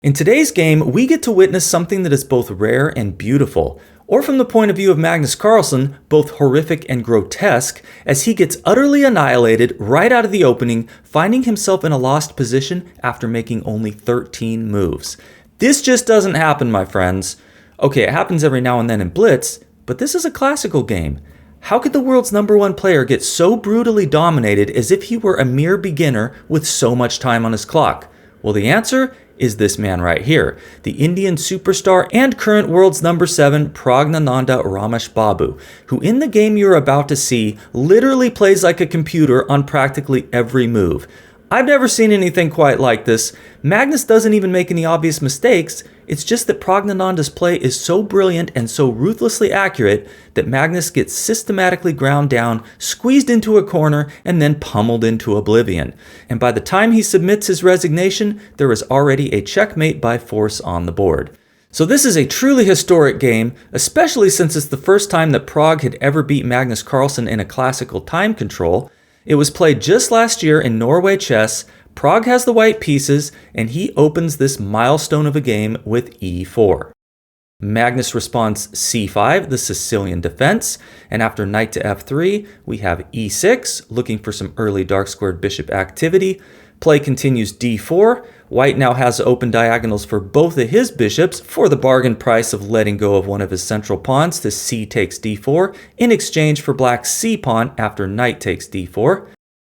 In today's game, we get to witness something that is both rare and beautiful, or from the point of view of Magnus Carlsen, both horrific and grotesque, as he gets utterly annihilated right out of the opening, finding himself in a lost position after making only 13 moves. This just doesn't happen, my friends. Okay, it happens every now and then in Blitz, but this is a classical game. How could the world's #1 player get so brutally dominated as if he were a mere beginner with so much time on his clock? Well, the answer is this man right here, the Indian superstar and current world's #7 Praggnanandhaa Ramesh Babu, who in the game you're about to see literally plays like a computer on practically every move. I've never seen anything quite like this. Magnus doesn't even make any obvious mistakes. It's just that Praggnanandhaa's play is so brilliant and so ruthlessly accurate that Magnus gets systematically ground down, squeezed into a corner, and then pummeled into oblivion. And by the time he submits his resignation, there is already a checkmate by force on the board. So this is a truly historic game, especially since it's the first time that Pragg had ever beat Magnus Carlsen in a classical time control. It was played just last year in Norway chess. Pragg has the white pieces, and he opens this milestone of a game with e4. Magnus responds c5, the Sicilian defense, and after knight to f3, we have e6, looking for some early dark squared bishop activity. Play continues d4. White now has open diagonals for both of his bishops for the bargain price of letting go of one of his central pawns to c takes d4 in exchange for black's c pawn after knight takes d4.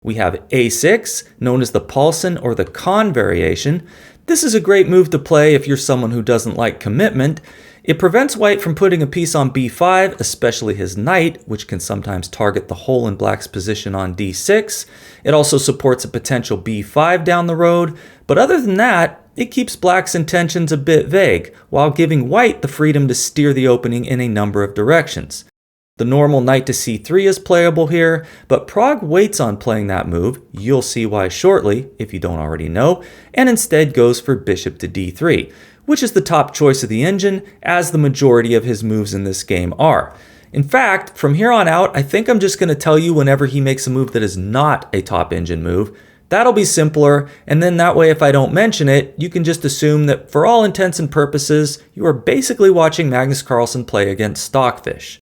We have a6, known as the Paulsen or the Kahn variation. This is a great move to play if you're someone who doesn't like commitment. It prevents white from putting a piece on b5, especially his knight, which can sometimes target the hole in black's position on d6. It also supports a potential b5 down the road, but other than that, it keeps black's intentions a bit vague, while giving white the freedom to steer the opening in a number of directions. The normal knight to c3 is playable here, but Pragg waits on playing that move, you'll see why shortly, if you don't already know, and instead goes for bishop to d3, which is the top choice of the engine, as the majority of his moves in this game are. In fact, from here on out, I think I'm just going to tell you whenever he makes a move that is not a top engine move. That'll be simpler, and then that way if I don't mention it, you can just assume that for all intents and purposes, you are basically watching Magnus Carlsen play against Stockfish.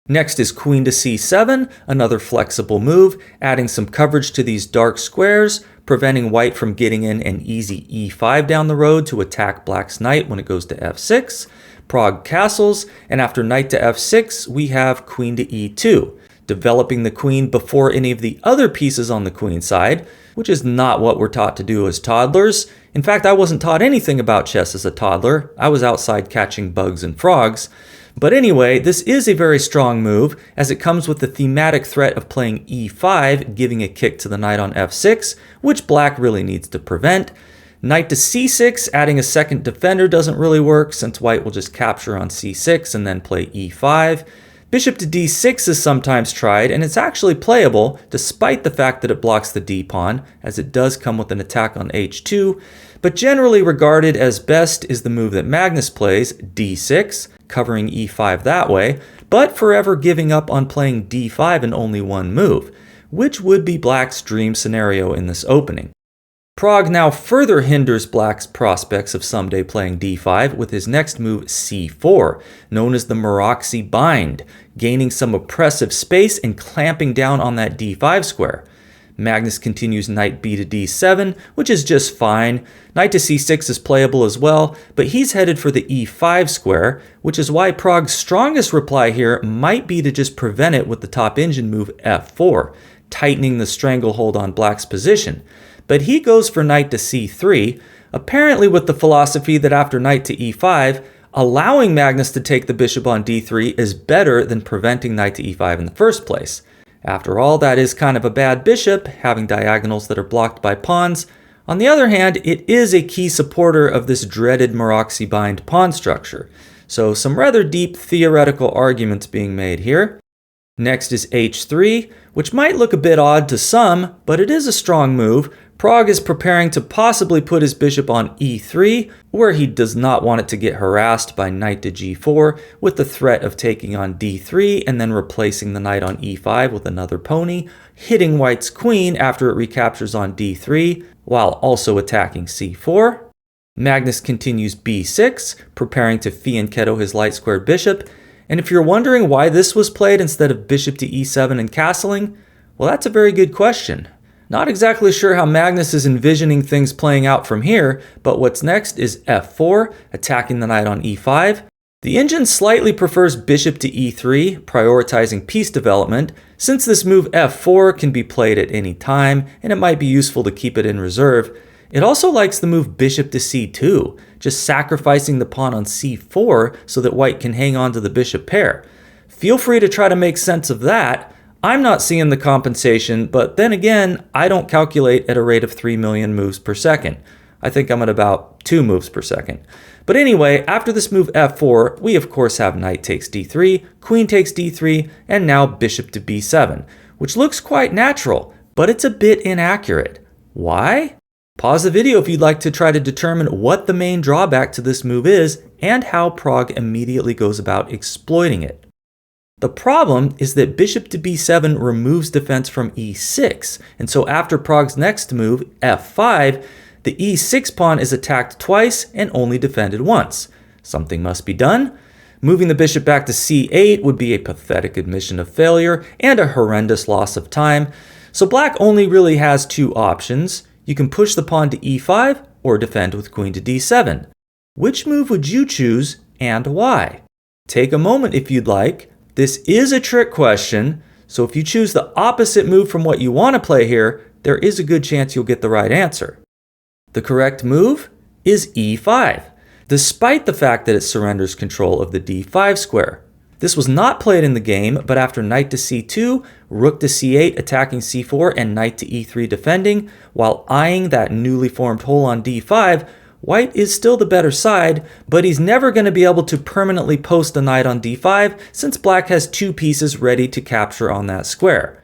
Next is queen to c7, another flexible move, adding some coverage to these dark squares, preventing white from getting in an easy e5 down the road to attack black's knight when it goes to f6. Pragg castles, and after knight to f6, we have queen to e2, developing the queen before any of the other pieces on the queen side, which is not what we're taught to do as toddlers. In fact, I wasn't taught anything about chess as a toddler. I was outside catching bugs and frogs. But anyway, this is a very strong move, as it comes with the thematic threat of playing e5, giving a kick to the knight on f6, which black really needs to prevent. Knight to c6, adding a second defender doesn't really work, since white will just capture on c6 and then play e5. Bishop to d6 is sometimes tried, and it's actually playable, despite the fact that it blocks the d-pawn, as it does come with an attack on h2, but generally regarded as best is the move that Magnus plays, d6, covering e5 that way, but forever giving up on playing d5 in only one move, which would be black's dream scenario in this opening. Pragg now further hinders black's prospects of someday playing d5 with his next move c4, known as the Maroczy bind, gaining some oppressive space and clamping down on that d5 square. Magnus continues knight b to d7, which is just fine. Knight to c6 is playable as well, but he's headed for the e5 square, which is why Pragg's strongest reply here might be to just prevent it with the top engine move f4, tightening the stranglehold on black's position. But he goes for knight to c3, apparently with the philosophy that after knight to e5, allowing Magnus to take the bishop on d3 is better than preventing knight to e5 in the first place. After all, that is kind of a bad bishop, having diagonals that are blocked by pawns. On the other hand, it is a key supporter of this dreaded Maroczy bind pawn structure. So some rather deep theoretical arguments being made here. Next is h3, which might look a bit odd to some, but it is a strong move. Pragg is preparing to possibly put his bishop on e3, where he does not want it to get harassed by knight to g4, with the threat of taking on d3 and then replacing the knight on e5 with another pony, hitting white's queen after it recaptures on d3, while also attacking c4. Magnus continues b6, preparing to fianchetto his light-squared bishop. And if you're wondering why this was played instead of bishop to e7 and castling, well, that's a very good question. Not exactly sure how Magnus is envisioning things playing out from here, but what's next is f4, attacking the knight on e5. The engine slightly prefers bishop to e3, prioritizing piece development, since this move f4 can be played at any time, and it might be useful to keep it in reserve. It also likes the move bishop to c2, just sacrificing the pawn on c4 so that white can hang on to the bishop pair. Feel free to try to make sense of that. I'm not seeing the compensation, but then again, I don't calculate at a rate of 3 million moves per second. I think I'm at about 2 moves per second. But anyway, after this move f4, we of course have knight takes d3, queen takes d3, and now bishop to b7, which looks quite natural, but it's a bit inaccurate. Why? Pause the video if you'd like to try to determine what the main drawback to this move is and how Pragg immediately goes about exploiting it. The problem is that bishop to b7 removes defense from e6, and so after Pragg's next move, f5, the e6 pawn is attacked twice and only defended once. Something must be done. Moving the bishop back to c8 would be a pathetic admission of failure and a horrendous loss of time, so black only really has 2 options. You can push the pawn to e5 or defend with queen to d7. Which move would you choose and why? Take a moment if you'd like. This is a trick question, so if you choose the opposite move from what you want to play here, there is a good chance you'll get the right answer. The correct move is e5, despite the fact that it surrenders control of the d5 square. This was not played in the game, but after knight to c2, rook to c8 attacking c4, and knight to e3 defending, while eyeing that newly formed hole on d5, white is still the better side, but he's never going to be able to permanently post a knight on d5 since black has 2 pieces ready to capture on that square.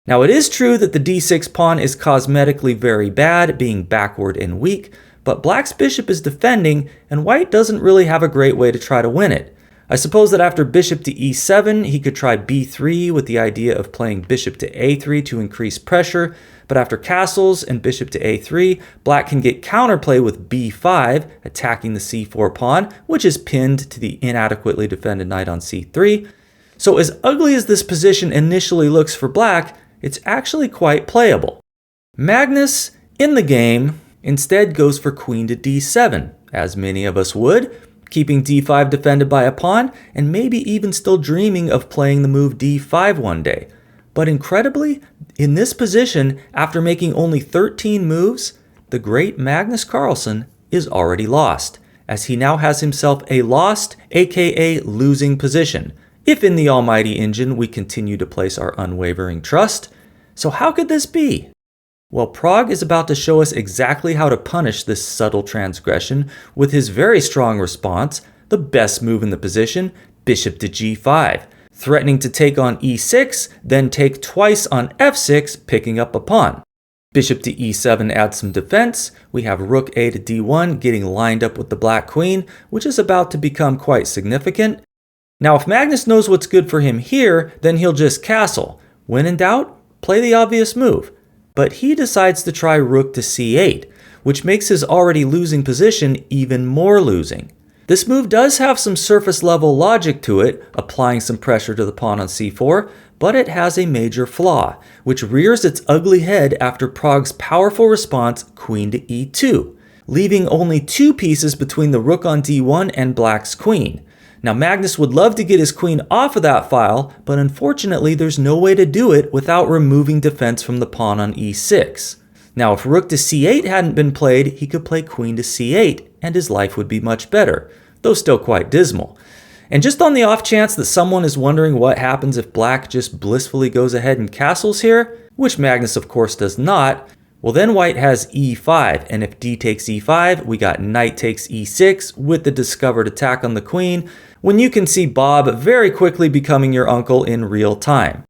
Now it is true that the d6 pawn is cosmetically very bad, being backward and weak, but black's bishop is defending and white doesn't really have a great way to try to win it. I suppose that after bishop to e7, he could try b3 with the idea of playing bishop to a3 to increase pressure, but after castles and bishop to a3, black can get counterplay with b5, attacking the c4 pawn, which is pinned to the inadequately defended knight on c3. So as ugly as this position initially looks for black, it's actually quite playable. Magnus, in the game, instead goes for queen to d7, as many of us would, keeping d5 defended by a pawn, and maybe even still dreaming of playing the move d5 one day. But incredibly, in this position, after making only 13 moves, the great Magnus Carlsen is already lost, as he now has himself a lost, aka losing position, if in the almighty engine we continue to place our unwavering trust. So how could this be? Well, Pragg is about to show us exactly how to punish this subtle transgression with his very strong response, the best move in the position, bishop to g5, threatening to take on e6, then take twice on f6, picking up a pawn. Bishop to e7 adds some defense. We have rook a to d1 getting lined up with the black queen, which is about to become quite significant. Now, if Magnus knows what's good for him here, then he'll just castle. When in doubt, play the obvious move. But he decides to try rook to c8, which makes his already losing position even more losing. This move does have some surface level logic to it, applying some pressure to the pawn on c4, but it has a major flaw, which rears its ugly head after Pragg's powerful response queen to e2, leaving only 2 pieces between the rook on d1 and black's queen. Now Magnus would love to get his queen off of that file, but unfortunately there's no way to do it without removing defense from the pawn on e6. Now if rook to c8 hadn't been played, he could play queen to c8, and his life would be much better, though still quite dismal. And just on the off chance that someone is wondering what happens if black just blissfully goes ahead and castles here, which Magnus of course does not, well then white has e5, and if d takes e5, we got knight takes e6 with the discovered attack on the queen, when you can see Bob very quickly becoming your uncle in real time.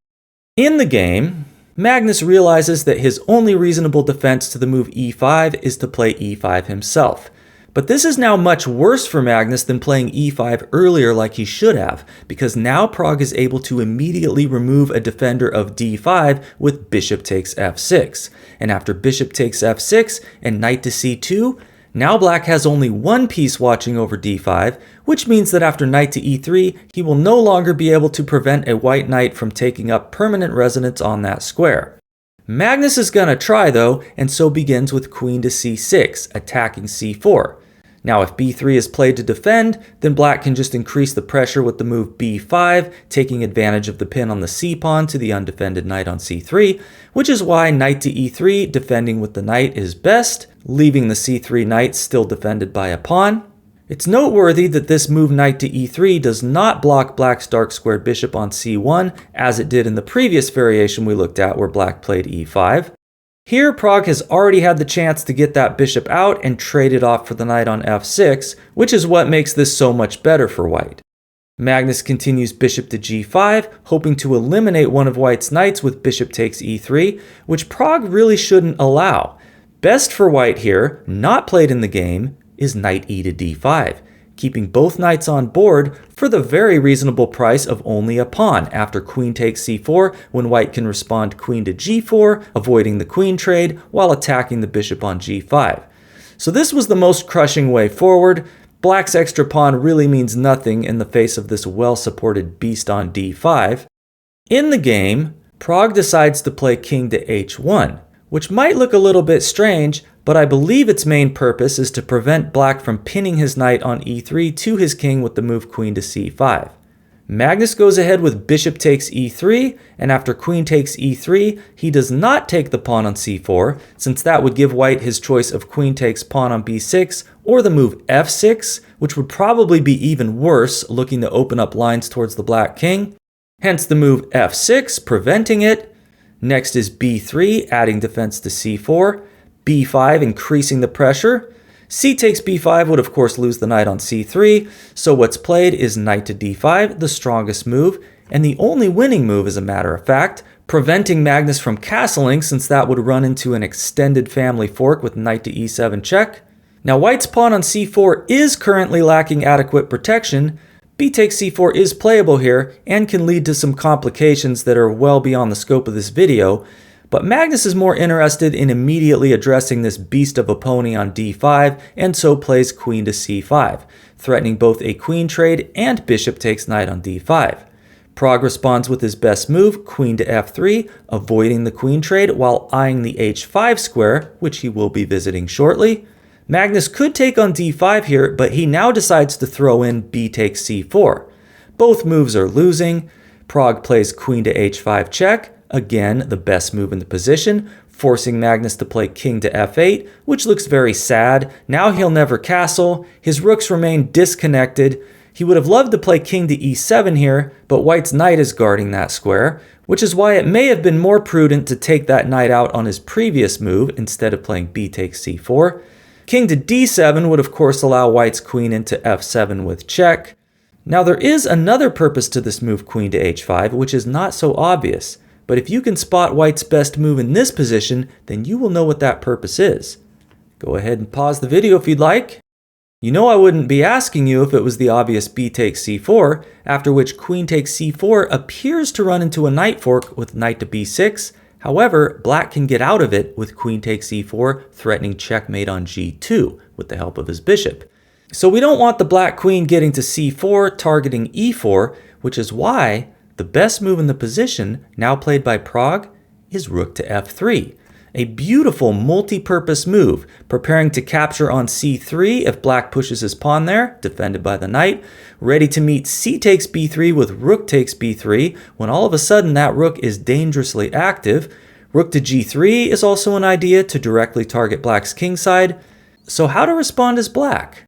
In the game, Magnus realizes that his only reasonable defense to the move e5 is to play e5 himself. But this is now much worse for Magnus than playing e5 earlier like he should have, because now Pragg is able to immediately remove a defender of d5 with bishop takes f6. And after bishop takes f6 and knight to c2, Now black has only one piece watching over d5, which means that after knight to e3, he will no longer be able to prevent a white knight from taking up permanent residence on that square. Magnus is gonna try though, and so begins with queen to c6, attacking c4. Now if b3 is played to defend, then black can just increase the pressure with the move b5, taking advantage of the pin on the c-pawn to the undefended knight on c3, which is why knight to e3 defending with the knight is best, leaving the c3 knight still defended by a pawn. It's noteworthy that this move knight to e3 does not block black's dark squared bishop on c1, as it did in the previous variation we looked at where black played e5. Here, Pragg has already had the chance to get that bishop out and trade it off for the knight on f6, which is what makes this so much better for white. Magnus continues bishop to g5, hoping to eliminate one of white's knights with bishop takes e3, which Pragg really shouldn't allow. Best for white here, not played in the game, is knight e to d5, keeping both knights on board for the very reasonable price of only a pawn after queen takes c4, when white can respond queen to g4, avoiding the queen trade while attacking the bishop on g5. So this was the most crushing way forward. Black's extra pawn really means nothing in the face of this well-supported beast on d5. In the game, Pragg decides to play king to h1, which might look a little bit strange, but I believe its main purpose is to prevent black from pinning his knight on e3 to his king with the move queen to c5. Magnus goes ahead with bishop takes e3, and after queen takes e3, he does not take the pawn on c4, since that would give white his choice of queen takes pawn on b6 or the move f6, which would probably be even worse, looking to open up lines towards the black king. Hence the move f6, preventing it. Next is b3, adding defense to c4. b5, increasing the pressure. C takes b5 would of course lose the knight on c3, so what's played is knight to d5, the strongest move, and the only winning move as a matter of fact, preventing Magnus from castling since that would run into an extended family fork with knight to e7 check. Now white's pawn on c4 is currently lacking adequate protection. B takes c4 is playable here and can lead to some complications that are well beyond the scope of this video, but Magnus is more interested in immediately addressing this beast of a pony on d5 and so plays queen to c5, threatening both a queen trade and bishop takes knight on d5. Pragg responds with his best move, queen to f3, avoiding the queen trade while eyeing the h5 square, which he will be visiting shortly. Magnus could take on d5 here, but he now decides to throw in b takes c4. Both moves are losing. Pragg plays queen to h5 check, again the best move in the position, forcing Magnus to play king to f8, which looks very sad. Now he'll never castle. His rooks remain disconnected. He would have loved to play king to e7 here, but white's knight is guarding that square, which is why it may have been more prudent to take that knight out on his previous move instead of playing b takes c4. King to d7 would of course allow white's queen into f7 with check. Now there is another purpose to this move queen to h5, which is not so obvious, but if you can spot white's best move in this position, then you will know what that purpose is. Go ahead and pause the video if you'd like. You know I wouldn't be asking you if it was the obvious b takes c4, after which queen takes c4 appears to run into a knight fork with knight to b6. However, black can get out of it with queen takes e4, threatening checkmate on g2 with the help of his bishop. So we don't want the black queen getting to c4, targeting e4, which is why the best move in the position, now played by Pragg, is rook to f3. A beautiful multi-purpose move, preparing to capture on c3 if black pushes his pawn there, defended by the knight, ready to meet c takes b3 with rook takes b3, when all of a sudden that rook is dangerously active. Rook to g3 is also an idea to directly target black's kingside. So how to respond as black?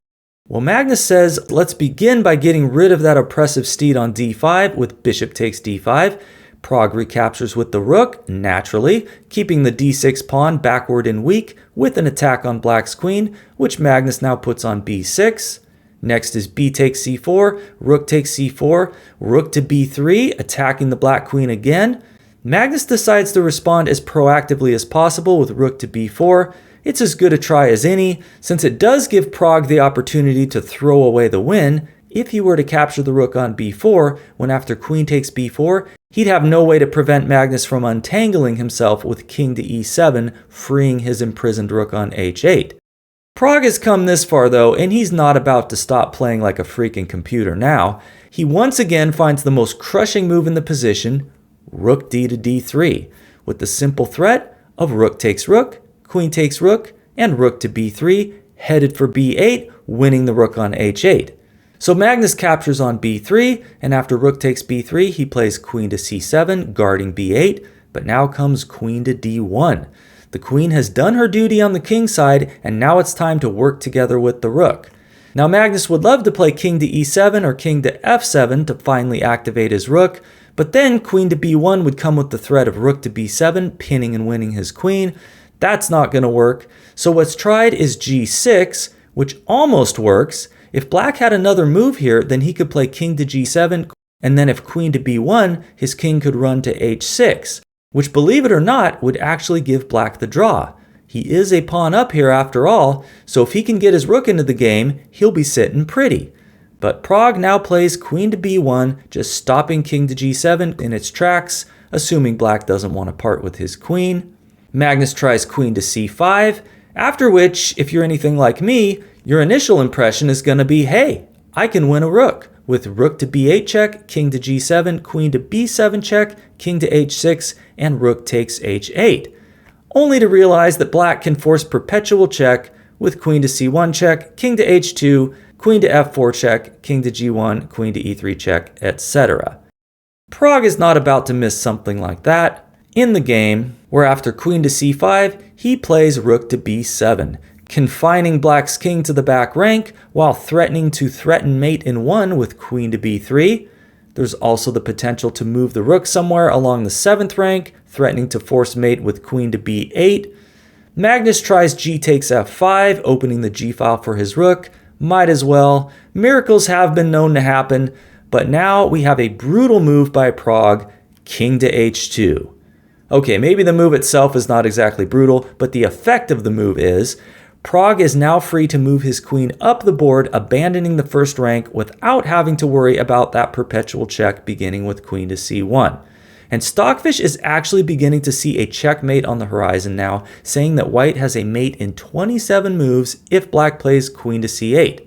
Well, Magnus says, let's begin by getting rid of that oppressive steed on d5 with bishop takes d5. Pragg recaptures with the rook, naturally, keeping the d6 pawn backward and weak with an attack on black's queen, which Magnus now puts on b6. Next is b takes c4, rook takes c4, rook to b3, attacking the black queen again. Magnus decides to respond as proactively as possible with rook to b4. It's as good a try as any, since it does give Pragg the opportunity to throw away the win. If he were to capture the rook on b4, when after queen takes b4, he'd have no way to prevent Magnus from untangling himself with king to e7, freeing his imprisoned rook on h8. Prague has come this far though, and he's not about to stop playing like a freaking computer now. He once again finds the most crushing move in the position, rook d to d3, with the simple threat of rook takes rook, queen takes rook, and rook to b3, headed for b8, winning the rook on h8. So Magnus captures on b3, and after rook takes b3, he plays queen to c7, guarding b8, but now comes queen to d1. The queen has done her duty on the king side, and now it's time to work together with the rook. Now Magnus would love to play king to e7 or king to f7 to finally activate his rook, but then queen to b1 would come with the threat of rook to b7, pinning and winning his queen. That's not going to work. So what's tried is g6, which almost works. If black had another move here, then he could play king to g7, and then if queen to b1, his king could run to h6, which, believe it or not, would actually give black the draw. He is a pawn up here after all, so if he can get his rook into the game, he'll be sitting pretty. But Prague now plays queen to b1, just stopping king to g7 in its tracks, assuming black doesn't want to part with his queen. Magnus tries queen to c5, after which, if you're anything like me, your initial impression is going to be, hey, I can win a rook, with rook to b8 check, king to g7, queen to b7 check, king to h6, and rook takes h8. Only to realize that black can force perpetual check with queen to c1 check, king to h2, queen to f4 check, king to g1, queen to e3 check, etc. Prague is not about to miss something like that in the game, where after queen to c5, he plays rook to b7, confining black's king to the back rank while threatening to threaten mate in 1 with queen to b3. There's also the potential to move the rook somewhere along the 7th rank, threatening to force mate with queen to b8. Magnus tries g takes f5, opening the g file for his rook. Might as well. Miracles have been known to happen, but now we have a brutal move by Prague, king to h2. Okay, maybe the move itself is not exactly brutal, but the effect of the move is Prague is now free to move his queen up the board, abandoning the first rank without having to worry about that perpetual check beginning with queen to c1. And Stockfish is actually beginning to see a checkmate on the horizon now, saying that white has a mate in 27 moves if black plays queen to c8.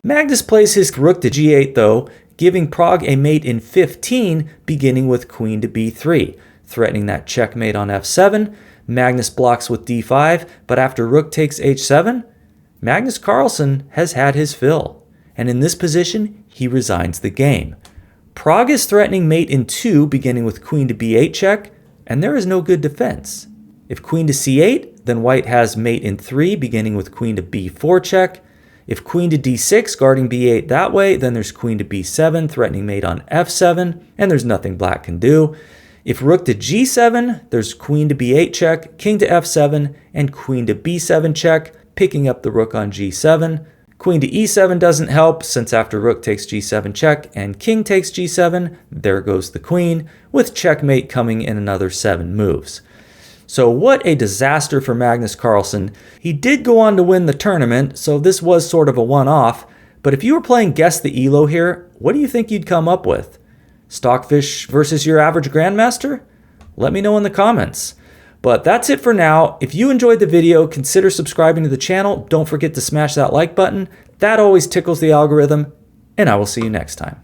Magnus plays his rook to g8 though, giving Prague a mate in 15 beginning with queen to b3, threatening that checkmate on f7. Magnus blocks with d5, but after rook takes h7, Magnus Carlsen has had his fill, and in this position, he resigns the game. Prague is threatening mate in 2, beginning with queen to b8 check, and there is no good defense. If queen to c8, then white has mate in 3, beginning with queen to b4 check. If queen to d6, guarding b8 that way, then there's queen to b7, threatening mate on f7, and there's nothing black can do. If rook to g7, there's queen to b8 check, king to f7, and queen to b7 check, picking up the rook on g7. Queen to e7 doesn't help, since after rook takes g7 check and king takes g7, there goes the queen, with checkmate coming in another 7 moves. So what a disaster for Magnus Carlsen. He did go on to win the tournament, so this was sort of a one-off, but if you were playing Guess the ELO here, what do you think you'd come up with? Stockfish versus your average grandmaster? Let me know in the comments. But that's it for now. If you enjoyed the video, consider subscribing to the channel. Don't forget to smash that like button. That always tickles the algorithm, and I will see you next time.